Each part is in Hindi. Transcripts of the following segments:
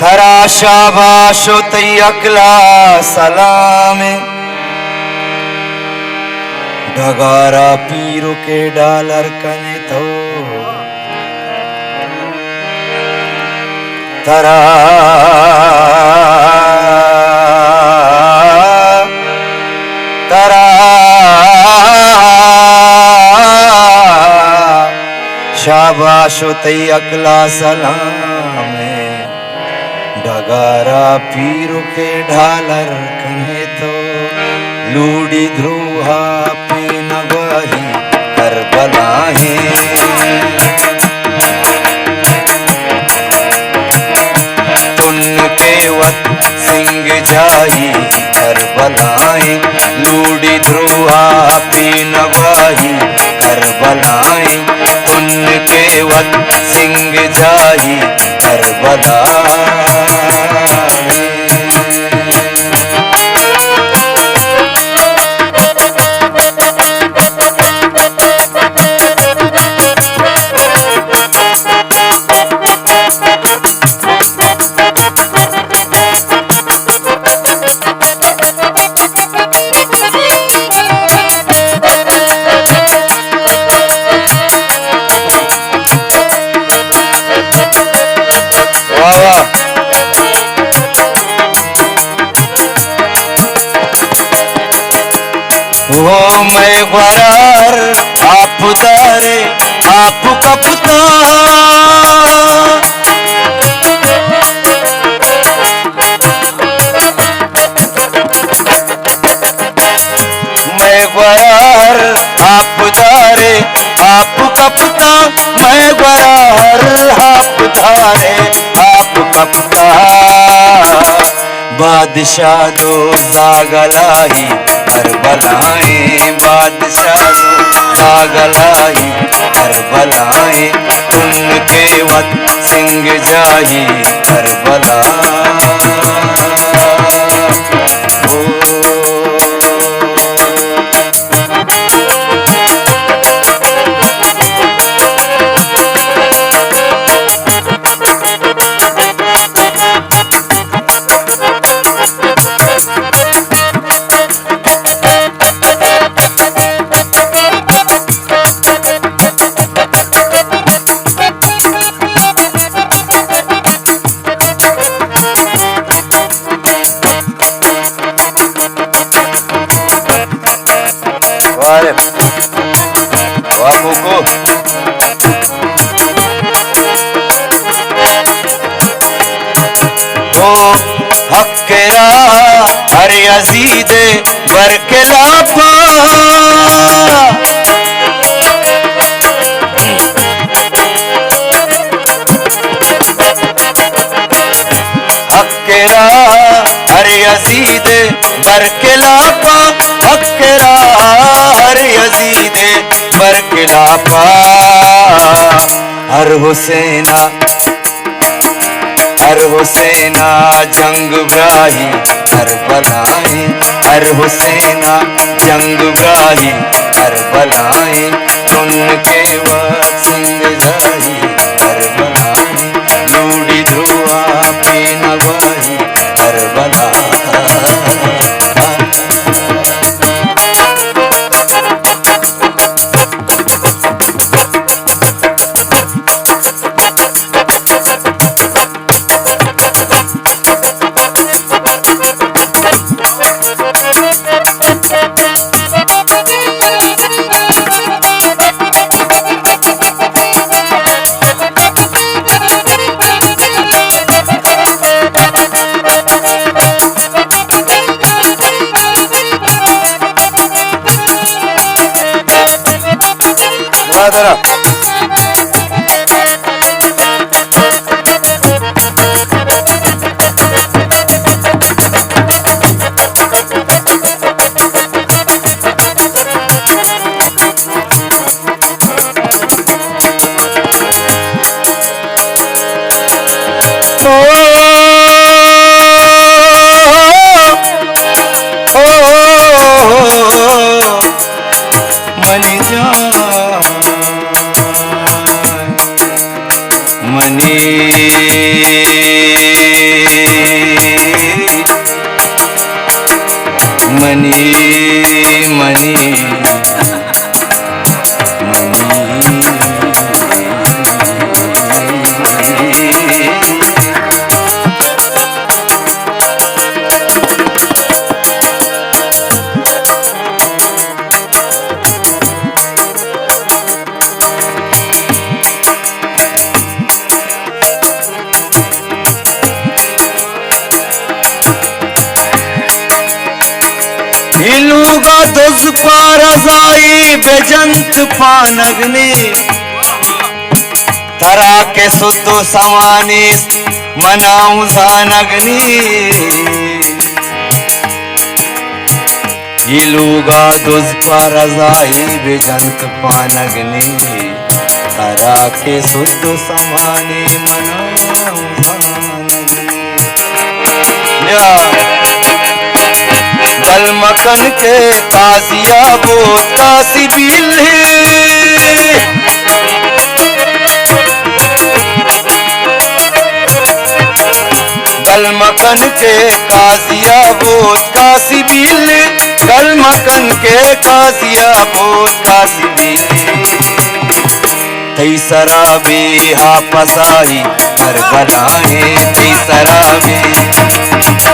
थरा शाबाशो तई अकला सलाम ढगारा पीरो के डालर कने तो थरा तरा शाबाशो तई अकला सलाम डगारा पीरो के ढालर कन्हे तो लूड़ी ध्रुहा पे नगही करबला है तुन के वत सिंह जाई करबलाए लूड़ी ध्रुहा पे नगही करबलाए तुन के वत सिंह जाई करबला वो मैं बरार आप दारे आप कपता मैं बरार आप दारे आप कपता मैं बरार आप धारे आप कपता बादशाह दो जागलाई करबलाए बादशाह जागलाई करबलाए तुम के वत सिंह जाही करबला हक्केरा हर यजीद बरकला पा हक्केरा हर यजीद बरकला पा हक्केरा हर यजीद बरकला पा हर हुसैना जंग ब्राही करबलाए हर हुसैना जंग ब्राही करबलाए तुम के वत सिंह जाही करबलाए लूड़ी ध्रुआ पे नगही करबला मनी मनी मनी हिलूगा दुज पारजाई बेजंत पानगनी तरा के सुतो समानी मनाऊं जानगनी हिलूगा दुज पारजाई बेजंत पानगनी तरा के सुतो समानी मनाऊं जानगनी गल मकन के कासिया बोत कासी बिल गल मकन के कासिया बोत कासी बिल गल मकन के कासिया बोत कासी बिल तई सराबी आपसाई हर बलाए तई सराबी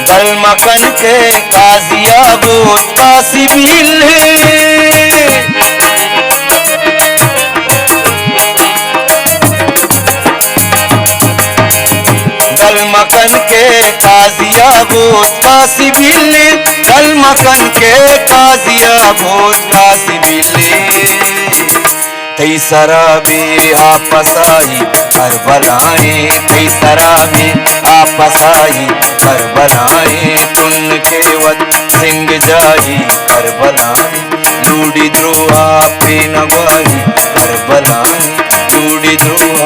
गल मकन के काजिया बोत कासी बिल गल मकन के काजिया बोत कासी बिल गल मकन के काजिया बोत कासी बिल तई सराबी आपसाई हर बलाए तई सराबी आपसाई हर बलाए तुन के वत सिंह जाही हर बलाए लूड़ी द्रोहा पे नवाही हर बलाए लूड़ी द्रोहा